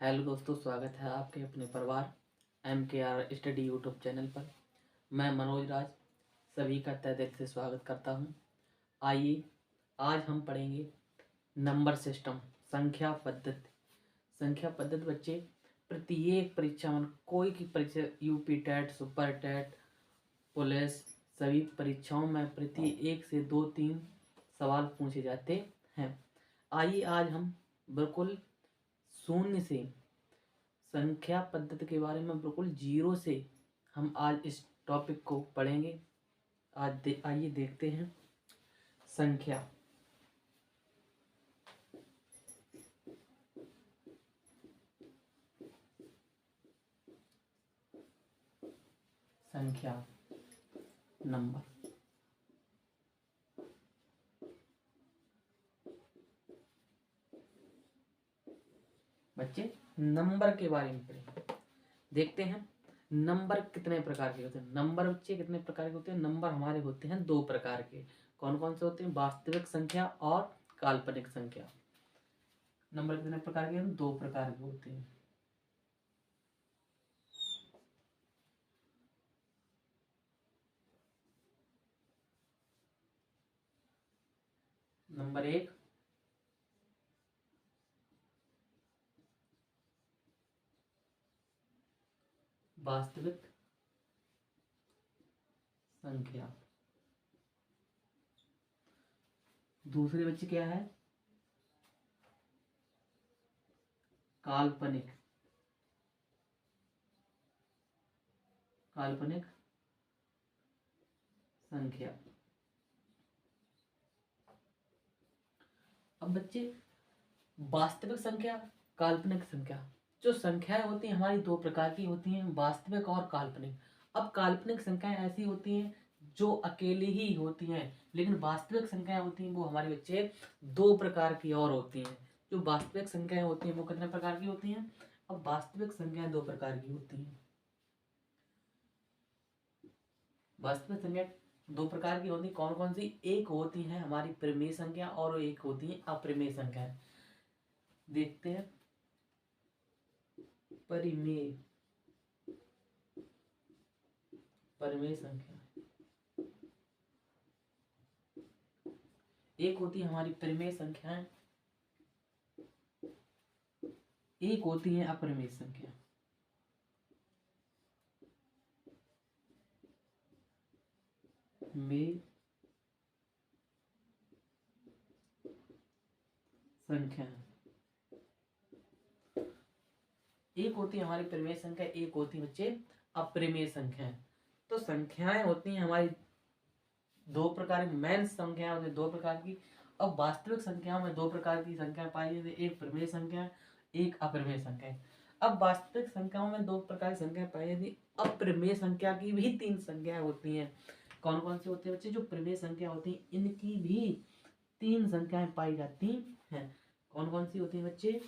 Hello दोस्तों, स्वागत है आपके अपने परिवार MKR स्टडी यूट्यूब चैनल पर। मैं मनोज राज सभी का तहे दिल से स्वागत करता हूं। आइए आज हम पढ़ेंगे नंबर सिस्टम, संख्या पद्धति। संख्या पद्धति बच्चे प्रत्येक परीक्षा में, कोई की परीक्षा, UP TET, super TET, police, सभी परीक्षाओं में प्रति 1 से 2-3 सवाल पूछे जाते हैं। आइए आज हम बिल्कुल शून्य से, संख्या पद्धति के बारे में बिल्कुल जीरो से हम आज इस टॉपिक को पढ़ेंगे। आइए देखते हैं। संख्या संख्या नंबर। बच्चे नंबर के बारे में पढ़ेंगे। देखते हैं नंबर कितने प्रकार के होते हैं। नंबर बच्चे कितने प्रकार के होते हैं? नंबर हमारे होते हैं 2 प्रकार के। कौन कौन से होते हैं? वास्तविक संख्या और काल्पनिक संख्या। नंबर कितने प्रकार के हैं? 2 प्रकार के होते हैं। नंबर 1 वास्तविक संख्या। दूसरे बच्चे क्या है? काल्पनिक काल्पनिक संख्या। अब बच्चे वास्तविक संख्या, काल्पनिक संख्या। जो संख्याएं होती हैं हमारी 2 प्रकार की होती हैं, वास्तविक और काल्पनिक। अब काल्पनिक संख्याएं ऐसी होती हैं जो अकेली ही होती हैं, लेकिन वास्तविक संख्याएं होती हैं वो हमारे बच्चे 2 प्रकार की और होती हैं। जो वास्तविक संख्याएं होती हैं वो कितने प्रकार की होती हैं? अब वास्तविक संख्याएं 2 प्रकार की होती हैं। वास्तविक संख्या 2 प्रकार की होती है। कौन कौन सी? एक होती है हमारी परिमेय संख्या और एक होती है अपरिमेय संख्या। देखते हैं। परिमेय परिमेय संख्या एक होती है हमारी परिमेय संख्याएं, एक होती है अपरिमेय संख्या। में संख्या एक होती है हमारी परिमेय संख्या, एक होती है बच्चे अपरिमेय संख्या। तो संख्याएं होती हैं हमारी 2 प्रकार की। मेन संख्या होती है 2 प्रकार की। अब वास्तविक संख्याओं में 2 प्रकार की संख्या पाई जाती है, एक परिमेय संख्या, एक अपरिमेय संख्या। अब वास्तविक संख्याओं में 2 प्रकार की संख्या पाई जाती है। अपरिमेय संख्या की भी 3 संख्याएं होती हैं। कौन कौन सी होती है बच्चे? जो परिमेय संख्या होती है इनकी भी 3 संख्याएं पाई जाती हैं। कौन कौन सी होती है बच्चे?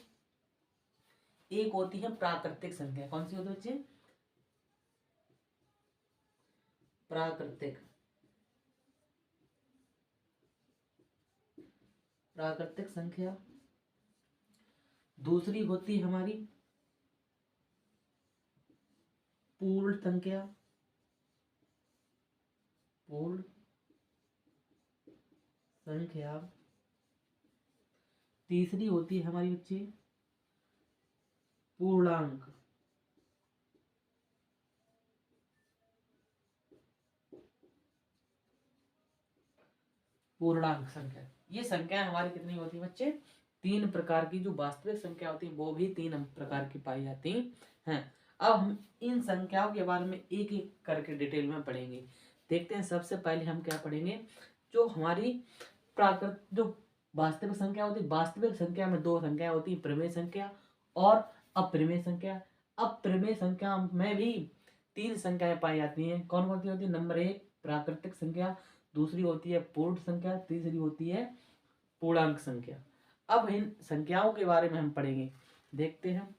एक होती है प्राकृतिक संख्या। कौन सी होती है बच्चे? प्राकृतिक प्राकृतिक संख्या। दूसरी होती है हमारी पूर्ण संख्या। पूर्ण संख्या। तीसरी होती है हमारी बच्चे पूर्णांक। पूर्णांक संख्या। ये संख्या हमारी कितनी होती है बच्चे? 3 प्रकार की। जो वास्तविक संख्या होती है वो भी 3 प्रकार की पाई जाती हैं। अब हम इन संख्याओं के बारे में एक एक करके डिटेल में पढ़ेंगे। देखते हैं। सबसे पहले हम क्या पढ़ेंगे? जो हमारी जो वास्तविक संख्या होती है, वास्तविक संख्या में 2 संख्या होती है, परिमेय संख्या और अपरिमेय संख्या। अपरिमेय संख्या में भी 3 संख्याएं पाई जाती हैं। कौन कौन सी होती है? नंबर 1 प्राकृतिक संख्या, दूसरी होती है पूर्ण संख्या, तीसरी होती है पूर्णांक संख्या। अब इन संख्याओं के बारे में हम पढ़ेंगे। देखते हैं।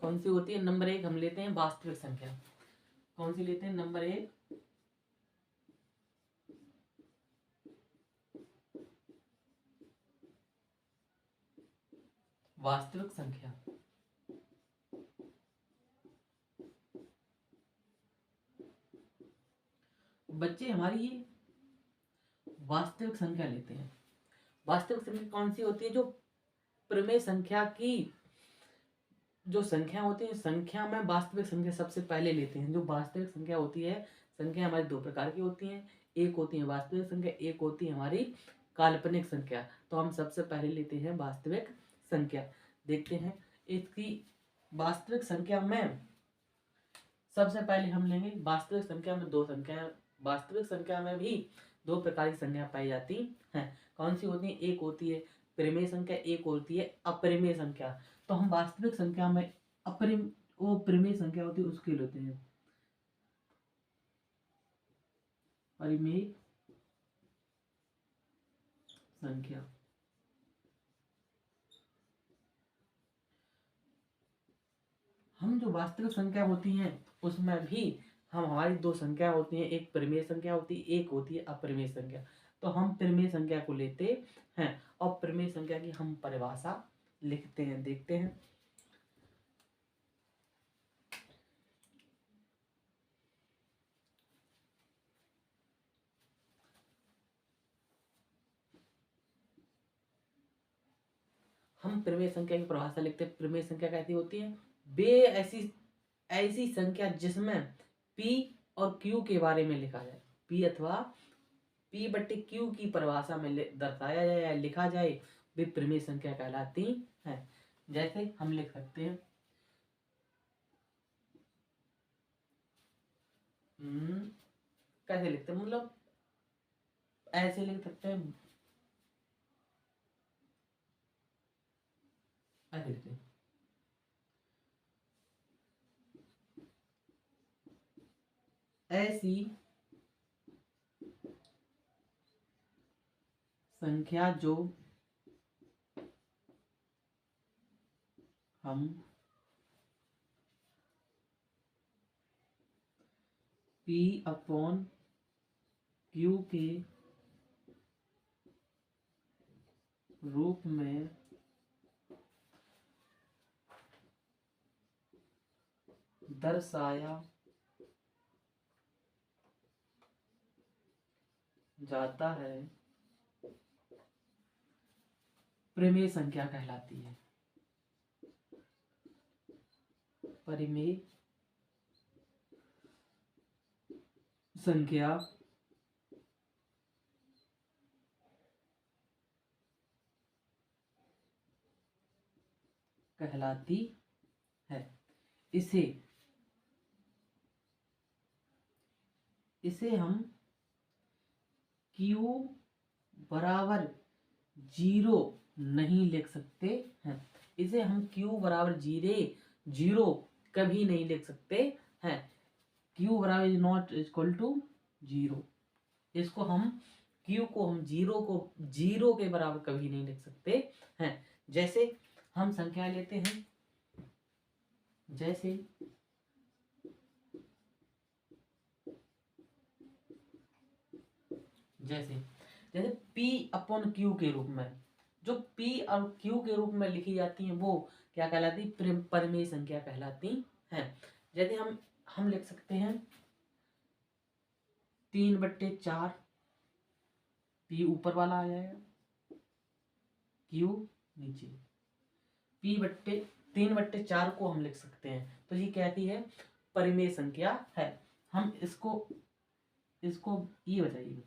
कौन सी होती है? नंबर 1 हम लेते हैं वास्तविक संख्या। कौन सी लेते हैं? नंबर 1 वास्तविक संख्या। बच्चे हमारी ये वास्तविक संख्या लेते हैं। वास्तविक संख्या कौन सी होती है? जो प्रमेय संख्या की जो संख्या होती है, संख्या में वास्तविक संख्या सबसे पहले लेते हैं। जो वास्तविक संख्या होती है, संख्या हमारी दो प्रकार की होती हैं। एक होती है वास्तविक संख्या, एक होती है हमारी काल्पनिक संख्या। तो हम सबसे पहले लेते हैं वास्तविक संख्या। देखते हैं इसकी वास्तविक संख्या में सबसे पहले हम लेंगे। वास्तविक संख्या में दो संख्या, वास्तविक संख्या में भी दो प्रकार की संख्या पाई जाती हैं। कौन सी होती है? एक होती है परिमेय संख्या, एक होती है अपरिमेय संख्या। तो हम वास्तविक संख्या में वो परिमेय संख्या होती है उसके लेते हैं। परिमेय संख्या। हम जो वास्तविक संख्या होती हैं उसमें भी हम हमारी दो संख्या होती हैं, एक परिमेय संख्या होती है, एक होती है अपरिमेय संख्या। तो हम परिमेय संख्या को लेते हैं और परिमेय संख्या की हम परिभाषा लिखते हैं। देखते हैं हम परिमेय संख्या की परिभाषा लिखते हैं। परिमेय संख्या कैसी होती है? वे ऐसी ऐसी संख्या जिसमें p और q के बारे में लिखा जाए, p अथवा p बट्टे q की परिभाषा में दर्शाया जाए या लिखा जाए, वे परिमेय संख्या कहलाती हैं। जैसे हम लिख सकते हैं कैसे लिखते हैं, मतलब ऐसे लिख सकते हैं, ऐसे लिखते हैं ऐसी संख्या जो हम p अपॉन q के रूप में दर्शाया जाता है, परिमेय संख्या कहलाती है। परिमेय संख्या कहलाती है। इसे हम q बराबर 0 नहीं लिख सकते हैं। इसे हम q बराबर 0 कभी नहीं लिख सकते हैं। q बराबर इज नॉट इक्वल टू 0। इसको हम q को हम 0 के बराबर कभी नहीं लिख सकते हैं। जैसे हम संख्या लेते हैं, जैसे जैसे जैसे p अपॉन q के रूप में, जो p और q के रूप में लिखी जाती हैं वो क्या कहलाती? परिमेय संख्या कहलाती हैं। जैसे हम लिख सकते हैं 3/4, p ऊपर वाला आ जाएगा, q नीचे। 3/4 को हम लिख सकते हैं, तो ये कहती है परिमेय संख्या है। हम इसको ये बताइए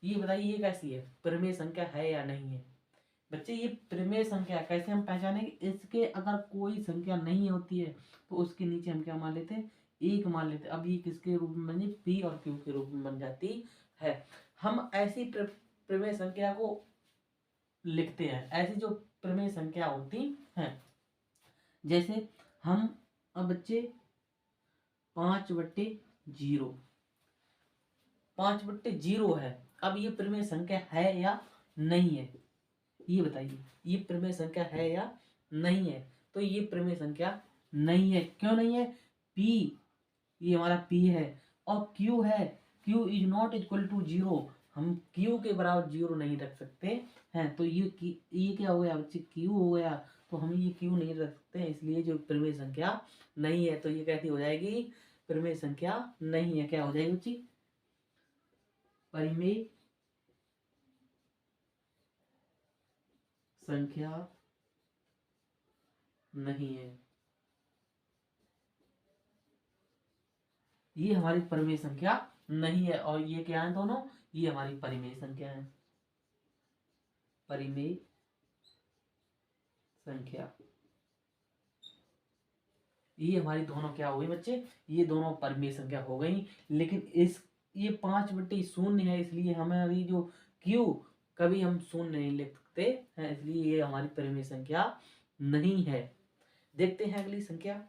ये कैसी है? परिमेय संख्या है या नहीं है? बच्चे ये परिमेय संख्या कैसे हम पहचानेंगे? इसके अगर कोई संख्या नहीं होती है तो उसके नीचे हम क्या मान लेते हैं? 1 मान लेते हैं। अब ये किसके रूप में बनी? p और q के रूप में बन जाती है। हम ऐसी परिमेय संख्या को लिखते हैं, ऐसी जो परिमेय संख्या होती हैं। जैसे हम अब बच्चे 5/0 5/0 है। अब ये परिमेय संख्या है या नहीं है? ये बताइए, ये परिमेय संख्या है या नहीं है? तो ये परिमेय संख्या नहीं है। क्यों नहीं है? P, ये हमारा P है। और Q है, Q is not equal to 0, हम Q के बराबर 0 नहीं रख सकते हैं। तो ये क्या हो गया बच्चे? Q हो गया। तो हम ये Q नहीं रख सकते, इसलिए जो परिमेय संख्या नहीं है। तो ये कैसी हो जाएगी? परिमेय संख्या नहीं है। क्या हो जाएगी बच्ची? परिमेय संख्या नहीं है। ये हमारी परिमेय संख्या नहीं है। और ये क्या है दोनों? ये हमारी परिमेय संख्या है। परिमेय संख्या, ये हमारी दोनों क्या हो गई बच्चे? ये दोनों परिमेय संख्या हो गई। लेकिन इस ये 5/0 है, इसलिए हमारी जो Q कभी हम शून्य नहीं लिख सकते हैं, इसलिए ये हमारी परिमेय संख्या नहीं है। देखते हैं अगली संख्या।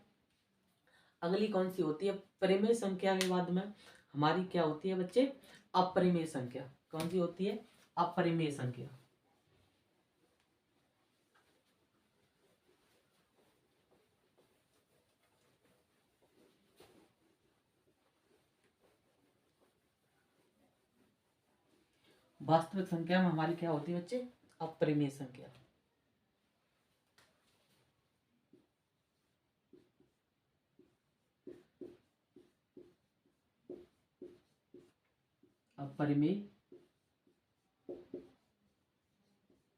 अगली कौन सी होती है? परिमेय संख्या के बाद में हमारी क्या होती है बच्चे? अपरिमेय संख्या। कौन सी होती है? अपरिमेय संख्या। वास्तविक संख्या में हमारी क्या होती है बच्चे? अपरिमेय संख्या। अपरिमेय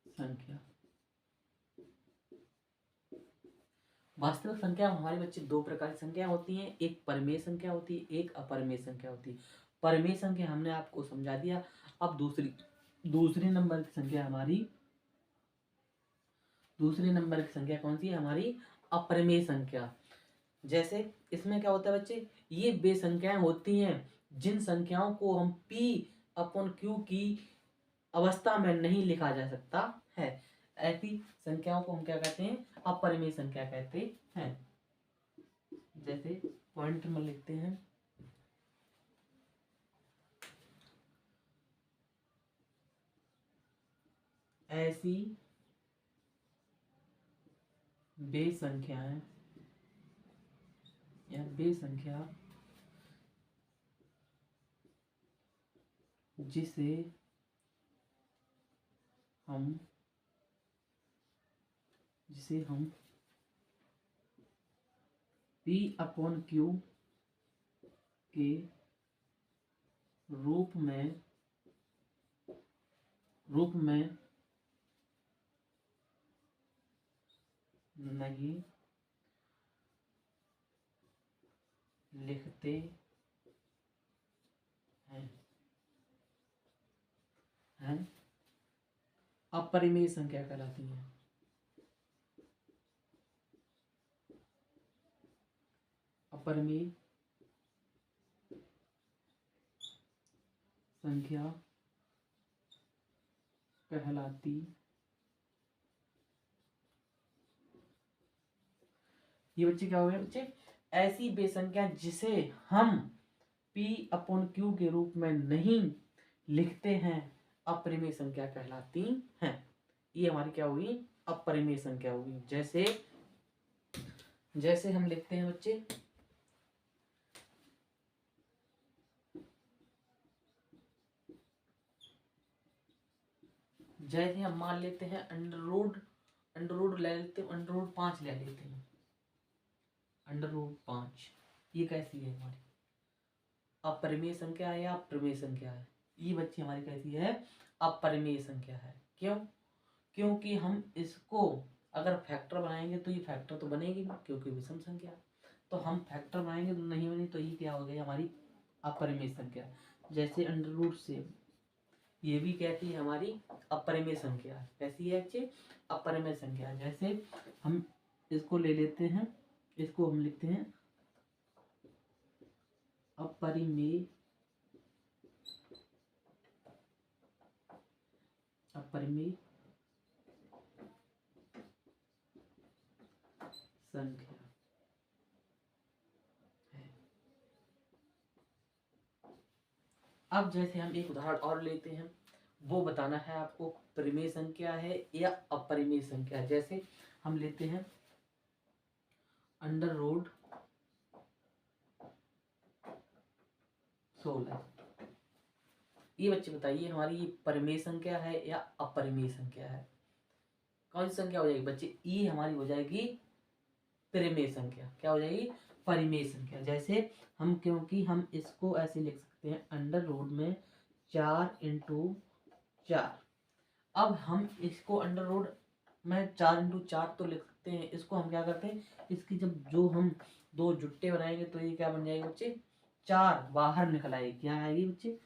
संख्या। वास्तविक संख्या में हमारे बच्चे दो प्रकार की संख्या होती हैं, एक परिमेय संख्या होती है, एक अपरिमेय संख्या होती है। परिमेय संख्या हमने आपको समझा दिया। अब दूसरे नंबर की संख्या हमारी, दूसरे नंबर की संख्या कौन सी है? हमारी अपरिमेय संख्या। जैसे इसमें क्या होता है बच्चे? ये वे संख्याएं होती हैं जिन संख्याओं को हम P/Q की अवस्था में नहीं लिखा जा सकता है। ऐसी संख्याओं को हम क्या कहते हैं? अपरिमेय संख्या कहते हैं। जैसे पॉइंट में लिखते हैं, ऐसी वे संख्याएं या वे संख्या जिसे हम P/Q के रूप में नहीं लिखते हैं अपरिमेय संख्या कहलाती है। अपरिमेय संख्या कहलाती, ये बच्चे क्या हो गए बच्चे? ऐसी बेसंख्या जिसे हम P/Q के रूप में नहीं लिखते हैं अपरिमेय संख्या कहलाती हैं। ये हमारी क्या होगी? अपरिमेय संख्या होगी। जैसे हम लिखते हैं बच्चे, जैसे हम मान लेते हैं अंडर रूट ले लेते हैं, √5 ले लेते हैं। √5 ये कैसी है? हमारी अपरिमेय संख्या है या प्रमेय संख्या है? ये बच्ची हमारी कैसी है? अपरिमेय संख्या है। क्यों? क्योंकि हम इसको अगर फैक्टर बनाएंगे तो ये फैक्टर तो बनेगी नहीं, क्योंकि विषम संख्या। तो हम फैक्टर बनाएंगे तो नहीं बनी, तो ये क्या हो गई? हमारी अपरिमेय संख्या। जैसे √ से ये भी कहती है हमारी अपरिमेय संख्या। कैसी है बच्चे? अपरिमेय संख्या। जैसे हम इसको ले लेते हैं, इसको हम लिखते हैं अपरिमेय संख्या है। अब जैसे हम एक उदाहरण और लेते हैं, वो बताना है आपको परिमेय संख्या है या अपरिमेय संख्या। जैसे हम लेते हैं अंडर रूट 16। ये बच्चे बताइए हमारी ये परिमेय संख्या है या अपरिमेय संख्या है? कौन सी संख्या हो जाएगी बच्चे? ये हमारी हो जाएगी परिमेय संख्या। क्या हो जाएगी? परिमेय संख्या। जैसे हम, क्योंकि हम इसको ऐसे लिख सकते हैं अंडर रूट में 4 × 4। अब हम इसको अंडर रूट में 4 × 4 तो लिख सकते हैं। इसको हम क्या करते हैं, इसकी जब जो हम दो जुट्टे बनाएंगे तो ये क्या बन जाएगी बच्चे? 4 बाहर निकल आएगी। क्या आएगी बच्चे?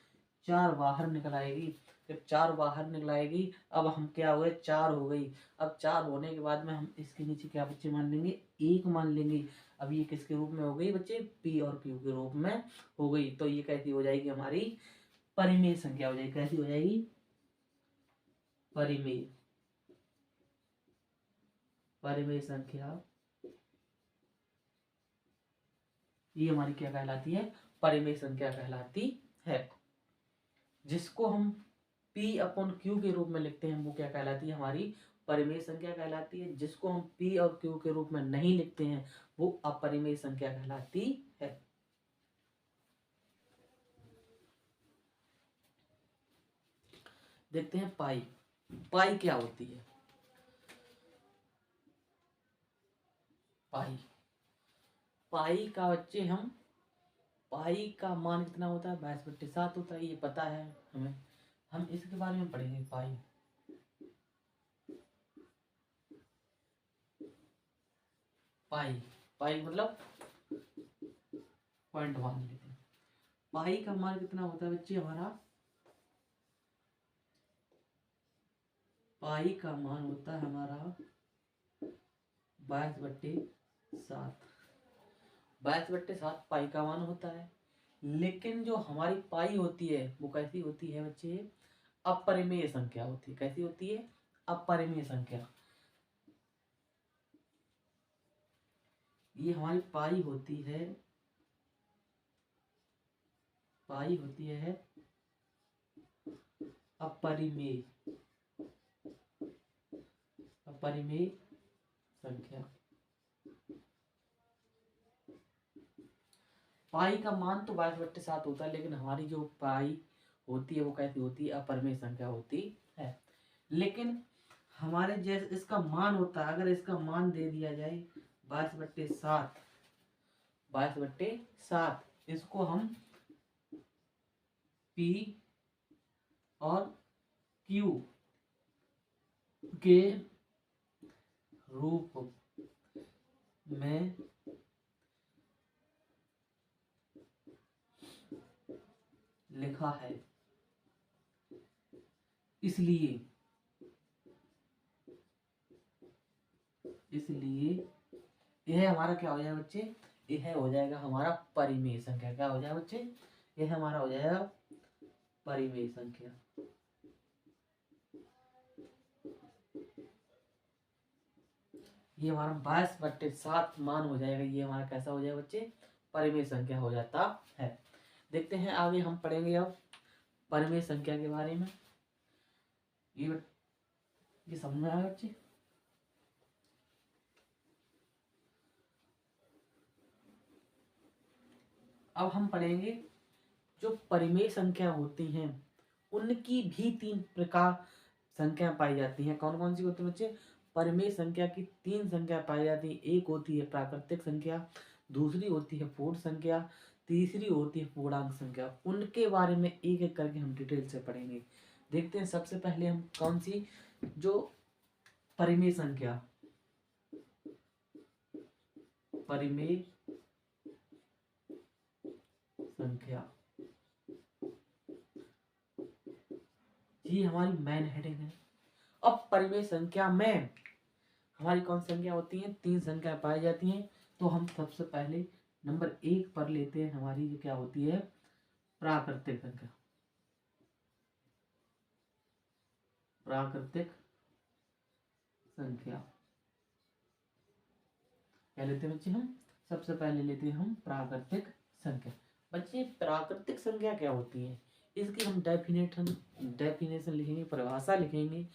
4 बाहर निकल आएगी। जब 4 बाहर निकल आएगी, अब हम क्या हुए? 4 हो गई। अब 4 होने के बाद में हम इसके नीचे क्या बच्चे मान लेंगे? 1 मान लेंगे। अब ये किसके रूप में हो गई बच्चे? P और Q के रूप में हो गई। तो ये कैसी हो जाएगी? हमारी परिमेय संख्या हो जाएगी। कैसी हो जाएगी? परिमेय। परिमेय संख्या ये हमारी क्या कहलाती है? परिमेय संख्या कहलाती है। जिसको हम P/Q के रूप में लिखते हैं वो क्या कहलाती है? हमारी परिमेय संख्या कहलाती है। जिसको हम P और Q के रूप में नहीं लिखते हैं वो अपरिमेय संख्या कहलाती है। देखते हैं पाई। पाई क्या होती है? पाई, पाई का बच्चे हम, पाई का मान कितना होता है? 22/7 होता है। ये पता है हमें, हम इसके बारे में पढ़ेंगे। पाई, पाई, पाई मतलब पॉइंट मान लेते हैं। पाई का मान कितना होता है बच्चे हमारा? पाई का मान होता है हमारा 22/7। 22/7 पाई का मान होता है। लेकिन जो हमारी पाई होती है वो कैसी होती है बच्चे? अपरिमेय संख्या होती है। कैसी होती है? अपरिमेय संख्या। ये हमारी पाई होती है, पाई होती है अपरिमेय, अपरिमेय संख्या। पाई का मान तो 22/7 होता है, लेकिन हमारी जो पाई होती है वो कैसी होती है? अपरिमेय संख्या होती है। लेकिन हमारे जैसे इसका मान होता है, अगर इसका मान दे दिया जाए 22/7, 22/7, इसको हम P और Q के रूप में लिखा है। इसलिए यह हमारा क्या हो जाएगा बच्चे? यह हो जाएगा हमारा परिमेय संख्या। क्या हो जाएगा बच्चे? यह हमारा हो जाएगा परिमेय संख्या। ये हमारा 22/7 मान हो जाएगा। ये हमारा कैसा हो जाएगा बच्चे? परिमेय संख्या हो जाता है। देखते हैं आगे हम पढ़ेंगे अब परिमेय संख्या के बारे में। ये समझ में आया बच्चे? अब हम पढ़ेंगे जो परिमेय संख्या होती हैं उनकी भी 3 प्रकार संख्या पाई जाती हैं। कौन कौन सी होती है बच्चे? परिमेय संख्या की 3 संख्या पाई जाती है। एक होती है प्राकृतिक संख्या, दूसरी होती है पूर्ण संख्या, तीसरी होती है पूर्णांक संख्या। उनके बारे में एक एक करके हम डिटेल से पढ़ेंगे। देखते हैं सबसे पहले हम कौन सी, जो परिमेय संख्या, परिमेय संख्या, ये हमारी मेन हेडिंग है। अब परिमेय संख्या में हमारी कौन संख्या होती है? 3 संख्या पाई जाती हैं। तो हम सबसे पहले नंबर 1 पर लेते हैं। हमारी जो क्या होती है? प्राकृतिक संख्या। प्राकृतिक संख्या क्या लेते हैं बच्चे? हम सबसे पहले लेते हैं हम प्राकृतिक संख्या। बच्चे प्राकृतिक संख्या क्या होती है? इसकी हम डेफिनेशन लिखेंगे, परिभाषा लिखेंगे।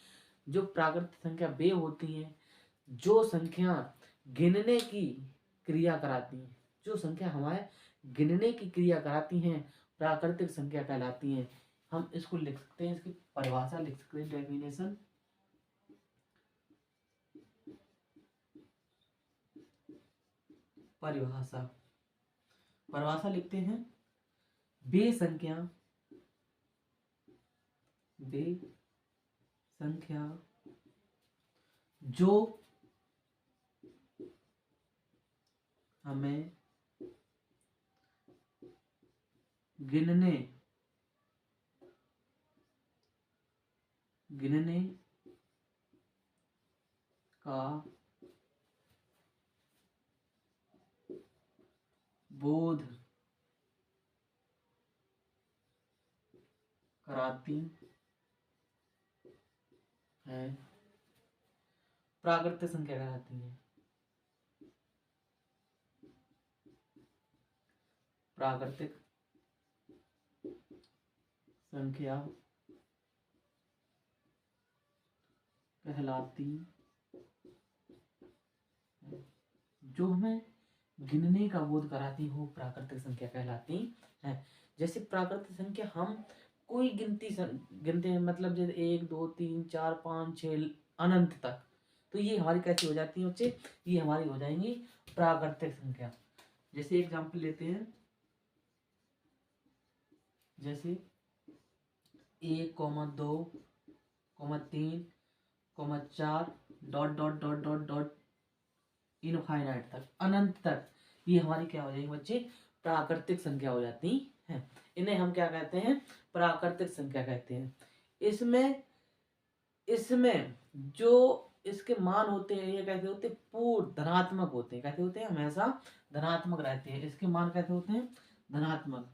जो प्राकृतिक संख्या वे होती हैं जो संख्या गिनने की क्रिया कराती हैं। जो संख्या हमारे गिनने की क्रिया कराती हैं प्राकृतिक संख्या कहलाती हैं। हम इसको लिख सकते हैं, इसकी परिभाषा लिख सकते हैं, डेफिनेशन। परिभाषा परिभाषा लिखते हैं, वे संख्या जो हमें गिनने का बोध कराती है प्राकृतिक संख्या कहलाती है। प्राकृतिक संख्या कहलाती है। जो हमें गिनने का बोध कराती हो प्राकृतिक संख्या कहलाती है। जैसे प्राकृतिक संख्या हम कोई गिनते हैं, मतलब जैसे 1 2 3 4 5 6 अनंत तक, तो ये हमारी कैसी हो जाती है बच्चे, ये हमारी हो जाएंगी प्राकृतिक संख्या। जैसे एग्जांपल लेते हैं, जैसे 1 2 3 4 dot dot dot dot dot infinite तक, अनंत तक, ये हमारी क्या हो जाएगी बच्चे, प्राकृतिक संख्या हो जाती है। इन्हें हम क्या कहते हैं, प्राकृतिक संख्या कहते हैं। इसमें जो इसके मान होते हैं ये कैसे होते हैं, पूर्ण धनात्मक होते हैं। कैसे होते हैं, हमेशा धनात्मक रहते हैं। इसके मान कैसे होते हैं, धनात्मक।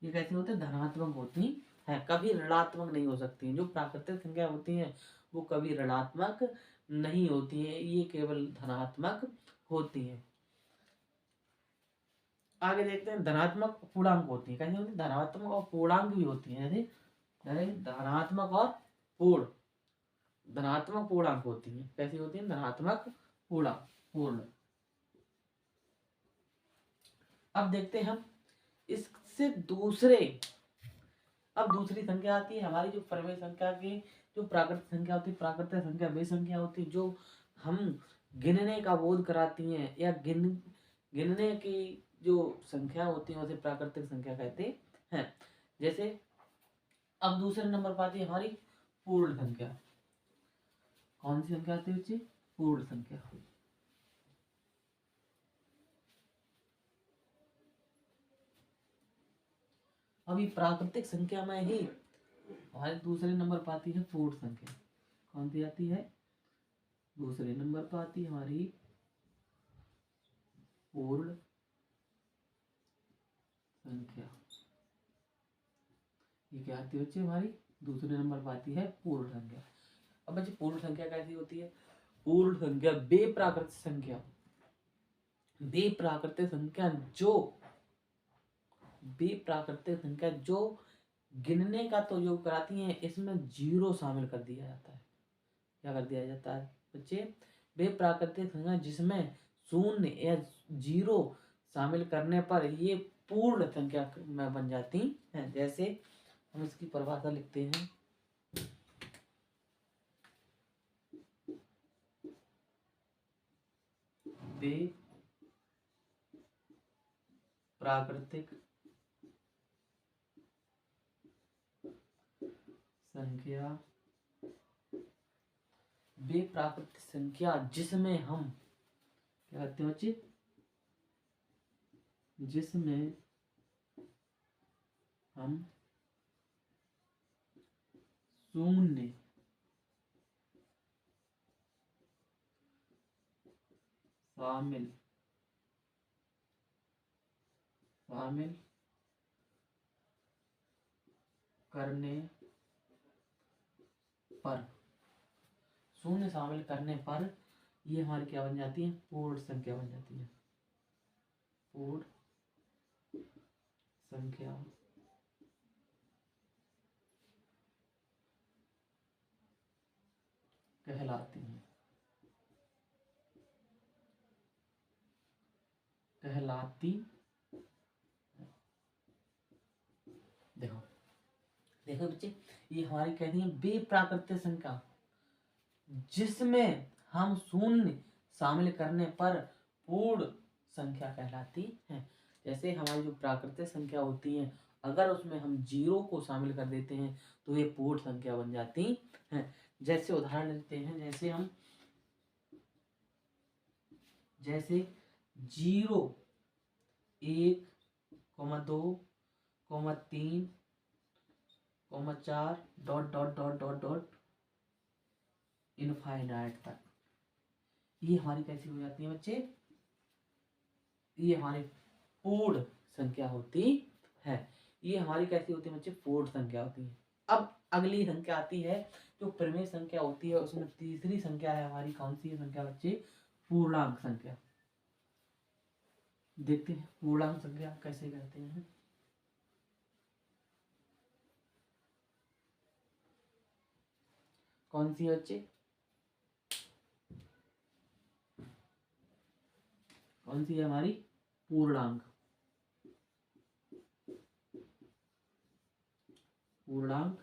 ये कैसे होते हैं, धनात्मक होती है, कभी ऋणात्मक नहीं हो सकती। जो प्राकृतिक संख्या होती है वो कभी ऋणात्मक नहीं होती है, ये केवल धनात्मक होती है। आगे देखते हैं, धनात्मक पूर्णांक होती है। कैसे होती है, धनात्मक और पूर्णांक भी होती है। जैसे धनात्मक और धनात्मक पूर्णांक होती है। कैसी होती है, धनात्मक पूर्ण। अब देखते हैं हम इससे अब दूसरी संख्या आती है हमारी, जो परिमेय संख्या की जो प्राकृतिक संख्या होती है। प्राकृतिक संख्या वे संख्या होती है जो हम गिनने का बोध कराती हैं, या गिनने की जो संख्या होती है उसे प्राकृतिक संख्या कहते हैं। जैसे अब दूसरे नंबर पर आती है हमारी पूर्ण संख्या। कौन सी संख्या आती है बच्चे, पूर्ण संख्या। अभी प्राकृतिक संख्या में ही हमारे दूसरे नंबर पर आती है पूर्ण संख्या। कौन सी आती है, दूसरे नंबर पर आती है हमारी पूर्ण संख्या। ये क्या आती है बच्चे, हमारी दूसरे नंबर पर आती है पूर्ण संख्या। अब बच्चे पूर्ण संख्या कैसी होती है, पूर्ण संख्या बेप्राकृतिक संख्या। बेप्राकृतिक संख्या जो गिनने का तो योग कराती है, इसमें जीरो शामिल कर दिया जाता है। क्या कर दिया जाता है बच्चे, बेप्राकृतिक संख्या जिसमें शून्य या जीरो शामिल करने पर ये पूर्ण संख्या में बन जाती हैं। जैसे हम इसकी परिभाषा लिखते हैं, बेप्राकृतिक संख्या, बेप्राकृतिक संख्या जिसमें हम क्या कहते हैं बच्चे, जिसमें हम शून्य शामिल करने पर, शून्य शामिल करने पर ये हमारी क्या बन जाती है, पूर्ण संख्या बन जाती है। पूर्ण संख्या कहलाती है। कहलाती। देखो देखो बच्चे, ये हमारी कहती है बेप्राकृतिक संख्या, जिसमें हम शून्य शामिल करने पर पूर्ण संख्या कहलाती है। जैसे हमारी जो प्राकृतिक संख्या होती है, अगर उसमें हम जीरो को शामिल कर देते हैं तो ये पूर्ण संख्या बन जाती है। जैसे उदाहरण लेते हैं, जैसे 0, 1, 2, 3, 4 dot dot dot dot dot infinite तक। ये हमारी कैसी हो जाती है बच्चे? ये हमारी पूर्ण संख्या होती है। ये हमारी कैसी होती है बच्चे? पूर्ण संख्या होती है। अब अगली संख्या आती है जो प्रमेय संख्या होती है, उसमें तीसरी संख्या है हमारी। कौन सी संख्या बच्चे? पूर्णांक संख्या। देखते हैं पूर्णांक संख्या कैसे कहते हैं। कौन सी बच्चे? कौन सी है हमारी? पूर्णांक। पूर्णांक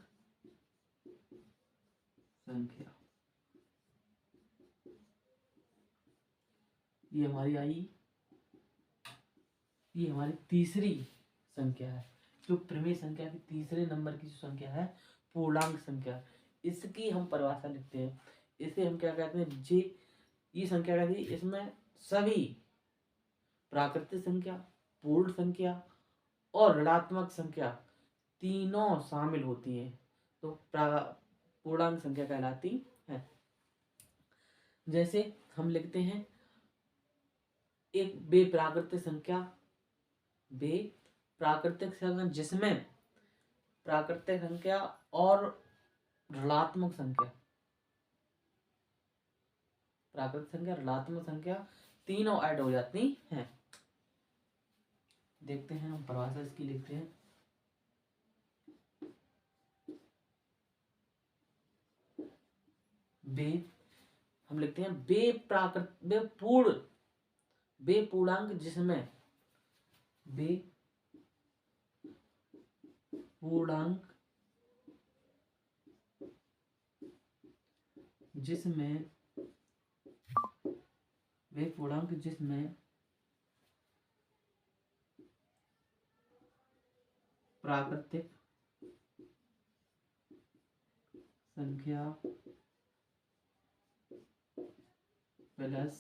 संख्या ये हमारी आई, ये हमारी तीसरी संख्या है। जो प्रमेय संख्या की तीसरे नंबर की जो संख्या है, पूर्णांक संख्या, इसकी हम परिभाषा लिखते हैं। इसे हम क्या कहते हैं? ये संख्या कहती है, इसमें सभी प्राकृतिक संख्या, पूर्ण संख्या और ऋणात्मक संख्या तीनों शामिल होती हैं, तो पूर्णांक संख्या कहलाती है। जैसे हम लिखते हैं एक बेप्राकृतिक संख्या, जिसमें प्राकृतिक संख्या और ऋणात्मक संख्या तीनों ऐड हो जाती हैं। देखते हैं, हम परिभाषा इसकी लिखते हैं। हम लिखते हैं बेपूर्णांक जिसमें प्राकृतिक संख्या प्लस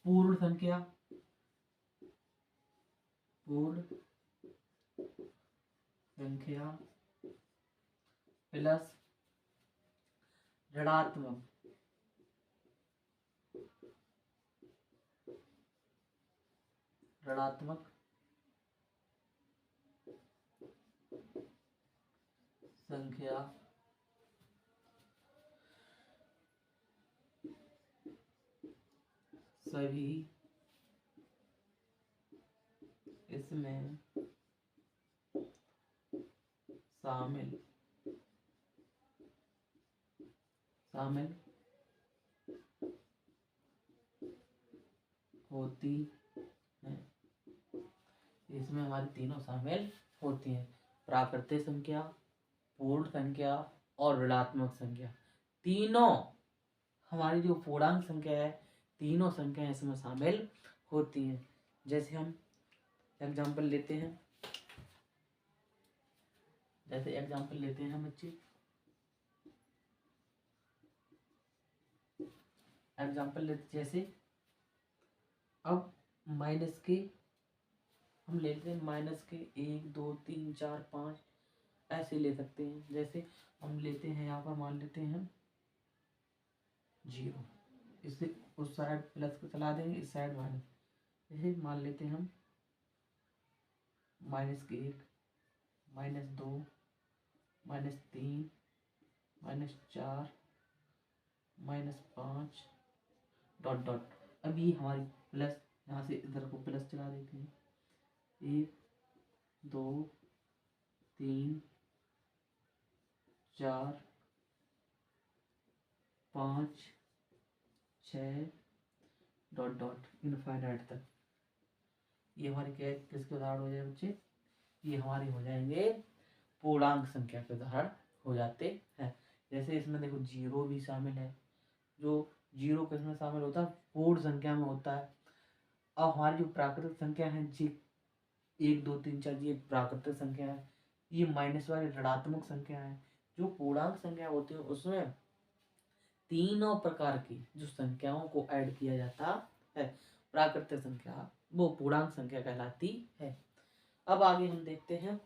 पूर्ण संख्या प्लस ऋणात्मक संख्या सभी इसमें शामिल होती है। इसमें हमारी तीनों शामिल होती हैं, प्राकृतिक संख्या, पूर्ण संख्या और ऋणात्मक संख्या। तीनों हमारी जो पूर्णांक संख्या है, तीनों संख्याएं इसमें शामिल होती हैं। जैसे हम एग्जाम्पल लेते हैं, बच्चे एग्जाम्पल लेते, जैसे अब माइनस के हम लेते हैं, माइनस के 1, 2, 3, 4, 5 ऐसे ले सकते हैं। जैसे हम लेते हैं, यहाँ पर मान लेते हैं 0, इससे उस साइड प्लस को चला देंगे, इस साइड माइनस। जैसे मान लेते हैं हम माइनस के 1, minus 2, minus 3, minus 4, minus 5 dot dot. अभी हमारी प्लस, यहाँ से इधर को प्लस चला देते हैं, 1, 2, 3, 4, 5, 6 डॉट डॉट इनफाइनाइट तक। ये हमारे क्या किसके उदाहरण हो जाए बच्चे? ये हमारे हो जाएंगे पूर्णांक संख्या के उदाहरण हो जाते हैं। जैसे इसमें देखो जीरो भी शामिल है, जो जीरो किसमें शामिल होता है? पूर्ण संख्या में होता है। अब हमारी जो प्राकृतिक संख्या है जी 1 2 3 4, ये प्राकृतिक संख्या है। ये माइनस वाली ऋणात्मक संख्या है। जो पूर्णांक संख्या होती है उसमें तीनों प्रकार की जो संख्याओं को ऐड किया जाता है, प्राकृतिक संख्या वो पूर्णांक संख्या कहलाती है। अब आगे हम देखते हैं